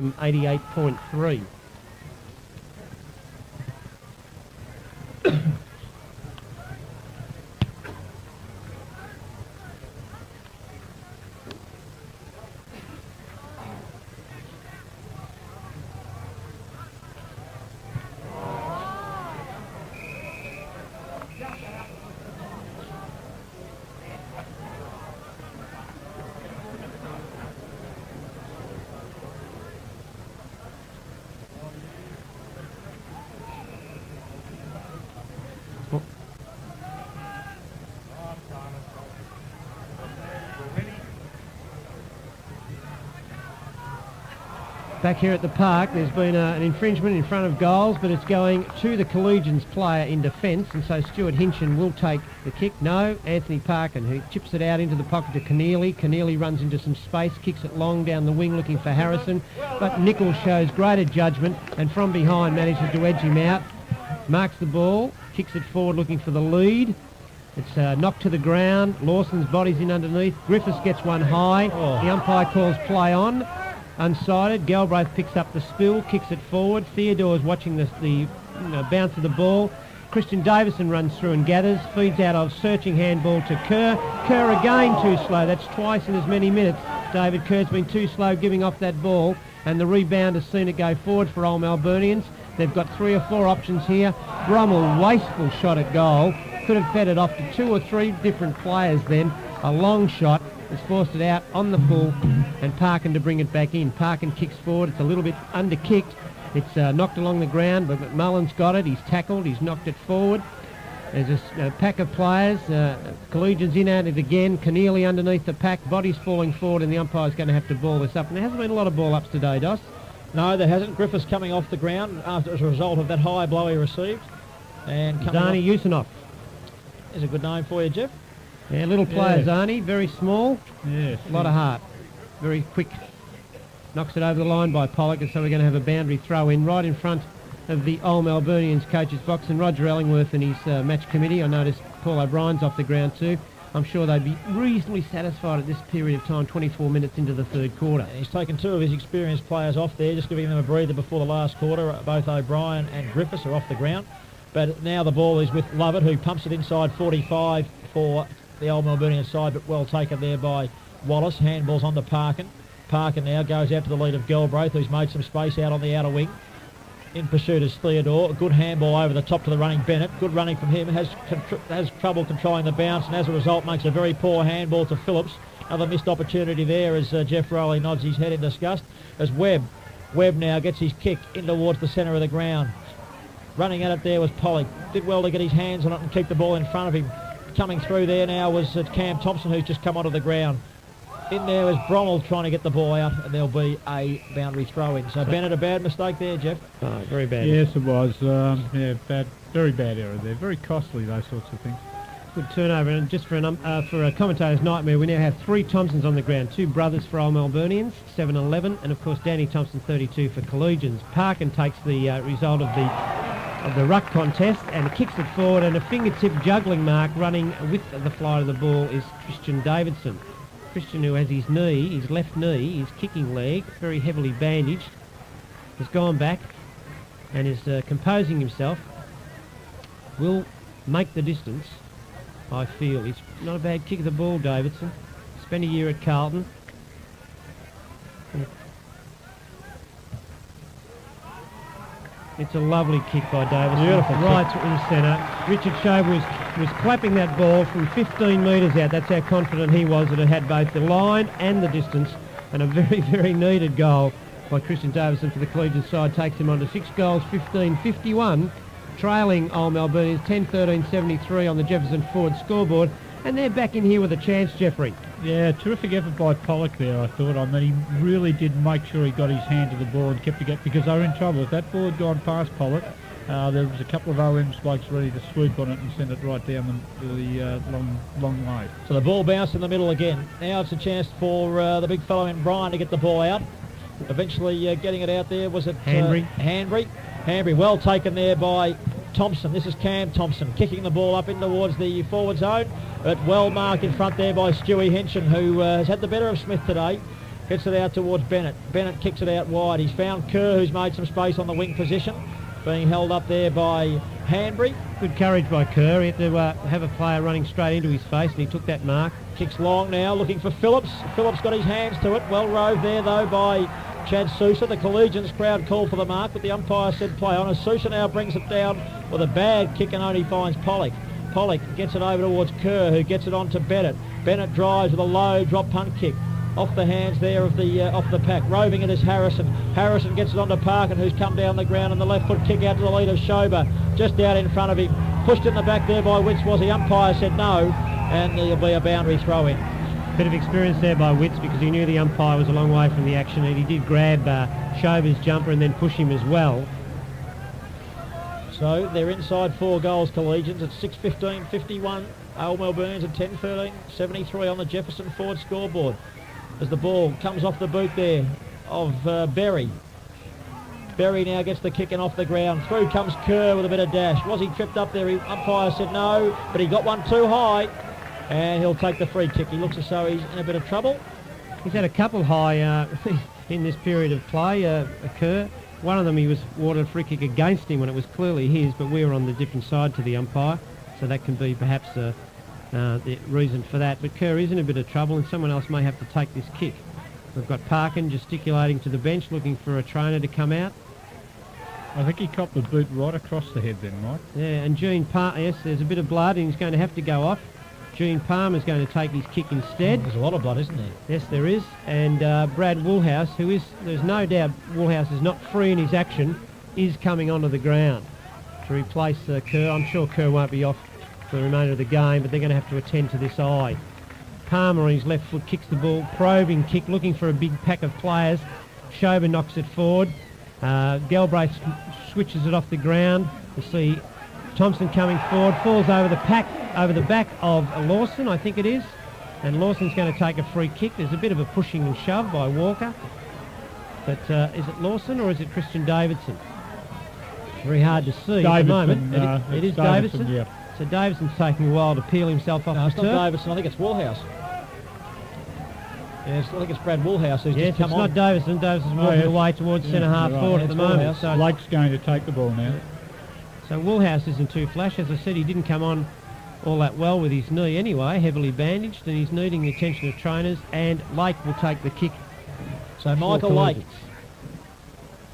88.3. Back here at the park, there's been an infringement in front of goals, but it's going to the Collegians player in defence, and so Stuart Hinchin will take the kick. No, Anthony Parkin, who chips it out into the pocket to Keneally. Keneally runs into some space, kicks it long down the wing looking for Harrison, but Nichols shows greater judgment and from behind manages to edge him out. Marks the ball, kicks it forward looking for the lead. It's knocked to the ground. Lawson's body's in underneath. Griffiths gets one high. The umpire calls play on. Unsided. Galbraith picks up the spill, kicks it forward. Theodore's watching the bounce of the ball. Christian Davison runs through and gathers, feeds out of searching handball to Kerr. Kerr again too slow. That's twice in as many minutes. David Kerr's been too slow giving off that ball, and the rebound has seen it go forward for Old Melburnians. They've got 3 or 4 options here. Brummel, wasteful shot at goal. Could have fed it off to 2 or 3 different players then. A long shot. Has forced it out on the full, and Parkin to bring it back in. Parkin kicks forward. It's a little bit under-kicked. It's knocked along the ground, but McMullen's got it. He's tackled. He's knocked it forward. There's a pack of players. Collegians in at it again. Keneally underneath the pack. Body's falling forward, and the umpire's going to have to ball this up. And there hasn't been a lot of ball-ups today, Dos. No, there hasn't. Griffiths coming off the ground as a result of that high blow he received. And Zani Yusinov is a good name for you, Jeff. Yeah, little player, Zani, very small, a lot of heart, very quick. Knocks it over the line by Pollock, and so we're going to have a boundary throw in right in front of the Old Melburnians coaches box, and Roger Ellingworth and his match committee. I noticed Paul O'Brien's off the ground too. I'm sure they'd be reasonably satisfied at this period of time, 24 minutes into the third quarter. And he's taken 2 of his experienced players off there, just giving them a breather before the last quarter. Both O'Brien and Griffiths are off the ground. But now the ball is with Lovett, who pumps it inside 45 for the Old Melburnian side, but well taken there by Wallace. Handball's on to Parkin. Parkin now goes out to the lead of Galbraith, who's made some space out on the outer wing. In pursuit is Theodore. A good handball over the top to the running Bennett. Good running from him. Has trouble controlling the bounce, and as a result makes a very poor handball to Phillips. Another missed opportunity there as Jeff Rowley nods his head in disgust. As Webb now gets his kick in towards the centre of the ground. Running at it there was Pollock. Did well to get his hands on it and keep the ball in front of him. Coming through there now was Cam Thompson, who's just come onto the ground. In there was Brommel trying to get the ball out, and there'll be a boundary throw-in. So Bennett, a bad mistake there, Jeff? Oh, very bad. Yes, it was. Very bad error there. Very costly, those sorts of things. Good turnover, and just for a commentator's nightmare, we now have 3 Thompsons on the ground. 2 brothers for Old Melburnians, 7-11, and of course Danny Thompson, 32 for Collegians. Parkin takes the result of the ruck contest and kicks it forward, and a fingertip juggling mark running with the flight of the ball is Christian Davidson. Christian, who has his left knee, his kicking leg, very heavily bandaged, has gone back and is composing himself. Will make the distance, I feel. He's not a bad kick of the ball, Davidson. Spent a year at Carlton. It's a lovely kick by Davidson. Beautiful right in centre. Richard Shover was clapping that ball from 15 metres out. That's how confident he was that it had both the line and the distance. And a very, very needed goal by Christian Davison for the Collegian side takes him on to 6 goals, 15-51. Trailing Old Melburnians 10-13-73 on the Jefferson Ford scoreboard. And they're back in here with a chance, Jeffrey. Yeah, terrific effort by Pollock there, I thought. I mean, he really did make sure he got his hand to the ball and kept it going, because they were in trouble. If that ball had gone past Pollock, there was a couple of OM spikes ready to swoop on it and send it right down the long way. So the ball bounced in the middle again. Now it's a chance for the big fellow in Bryan to get the ball out. Eventually getting it out there was it Hanbury. Hanbury, well taken there by Thompson. This is Cam Thompson kicking the ball up in towards the forward zone, but well marked in front there by Stewie Hinchin, who has had the better of Smith today. Gets it out towards Bennett. Bennett kicks it out wide. He's found Kerr, who's made some space on the wing position. Being held up there by Hanbury. Good courage by Kerr. He had to have a player running straight into his face, and he took that mark. Kicks long now, looking for Phillips. Phillips got his hands to it. Well rove there, though, by Chad Sousa. The Collegians crowd called for the mark, but the umpire said play on. As Sousa now brings it down with a bad kick and only finds Pollock. Pollock gets it over towards Kerr, who gets it on to Bennett. Bennett drives with a low drop punt kick. Off the hands there of the pack. Roving it is Harrison. Harrison gets it onto Parkin, who's come down the ground, and the left foot kick out to the lead of Schober. Just out in front of him. Pushed in the back there by Witts was the umpire said no, and there'll be a boundary throw in. Bit of experience there by Witts because he knew the umpire was a long way from the action, and he did grab Schober's jumper and then push him as well. So they're inside 4 goals, Collegians, at 6:15:51. Old Melbournians at 10:13:73 on the Jefferson Ford scoreboard. As the ball comes off the boot there of Berry. Berry now gets the kick and off the ground. Through comes Kerr with a bit of dash. Was he tripped up there? Umpire said no, but he got one too high, and he'll take the free kick. He looks as though he's in a bit of trouble. He's had a couple high in this period of play occur. One of them he was awarded a free kick against him when it was clearly his, but we were on the different side to the umpire, so that can be perhaps the reason for that. But Kerr is in a bit of trouble, and someone else may have to take this kick. We've got Parkin gesticulating to the bench, looking for a trainer to come out. I think he copped the boot right across the head then, Mike. Yeah, and Gene Palmer, yes, there's a bit of blood, and he's going to have to go off. Gene Palmer's going to take his kick instead. There's a lot of blood, isn't there? Yes, there is. And Brad Woolhouse, there's no doubt Woolhouse is not free in his action, is coming onto the ground to replace Kerr. I'm sure Kerr won't be off for the remainder of the game, but they're going to have to attend to this eye. Palmer on his left foot kicks the ball, probing kick, looking for a big pack of players. Schober knocks it forward. Galbraith switches it off the ground. You see Thompson coming forward, falls over the back of Lawson, I think it is. And Lawson's going to take a free kick. There's a bit of a pushing and shove by Walker. But is it Lawson or is it Christian Davidson? Very hard to see at the moment. It is Davidson. Yeah. So Davidson's taking a while to peel himself off No, the it's turf. not Davidson. I think it's Woolhouse. Yes, I think it's Brad Woolhouse who's just come it's on. not Davidson. Davidson's walking away towards centre half right. forward at It's the moment. Woolhouse. So, Blake's going to take the ball now. so Woolhouse isn't too flash. As I said, he didn't come on all that well with his knee anyway, heavily bandaged, and he's needing the attention of trainers, and Lake will take the kick. So Michael Lake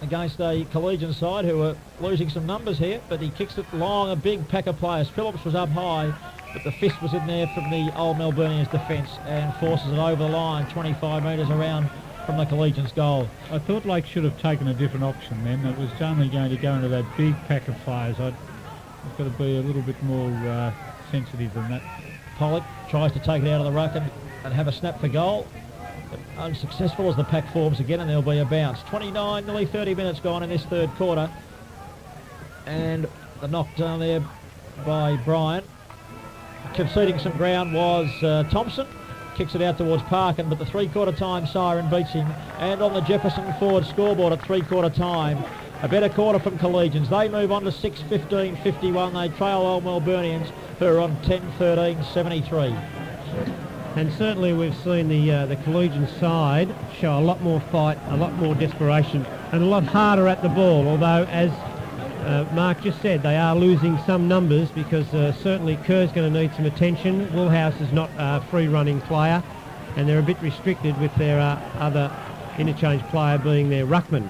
against a Collegian side who are losing some numbers here, but he kicks it long, a big pack of players. Phillips was up high, but the fist was in there from the Old Melburnians defence and forces it over the line, 25 metres around from the Collegians' goal. I thought Lake should have taken a different option then. It was only going to go into that big pack of players. I've got to be a little bit more sensitive than that. Pollock tries to take it out of the ruck and have a snap for goal. But unsuccessful as the pack forms again, and there'll be a bounce. 29, nearly 30 minutes gone in this third quarter. And the knock down there by Bryant. Conceding some ground was Thompson. Kicks it out towards Parkin, but the three-quarter time siren beats him. And on the Jefferson Ford scoreboard at three-quarter time, a better quarter from Collegians. They move on to 6:15:51. They trail Old Melburnians, who are on 10:13:73. And certainly we've seen the Collegian side show a lot more fight, a lot more desperation, and a lot harder at the ball, although, as Mark just said, they are losing some numbers because certainly Kerr's going to need some attention. Woolhouse is not a free-running player, and they're a bit restricted with their other interchange player being their ruckman.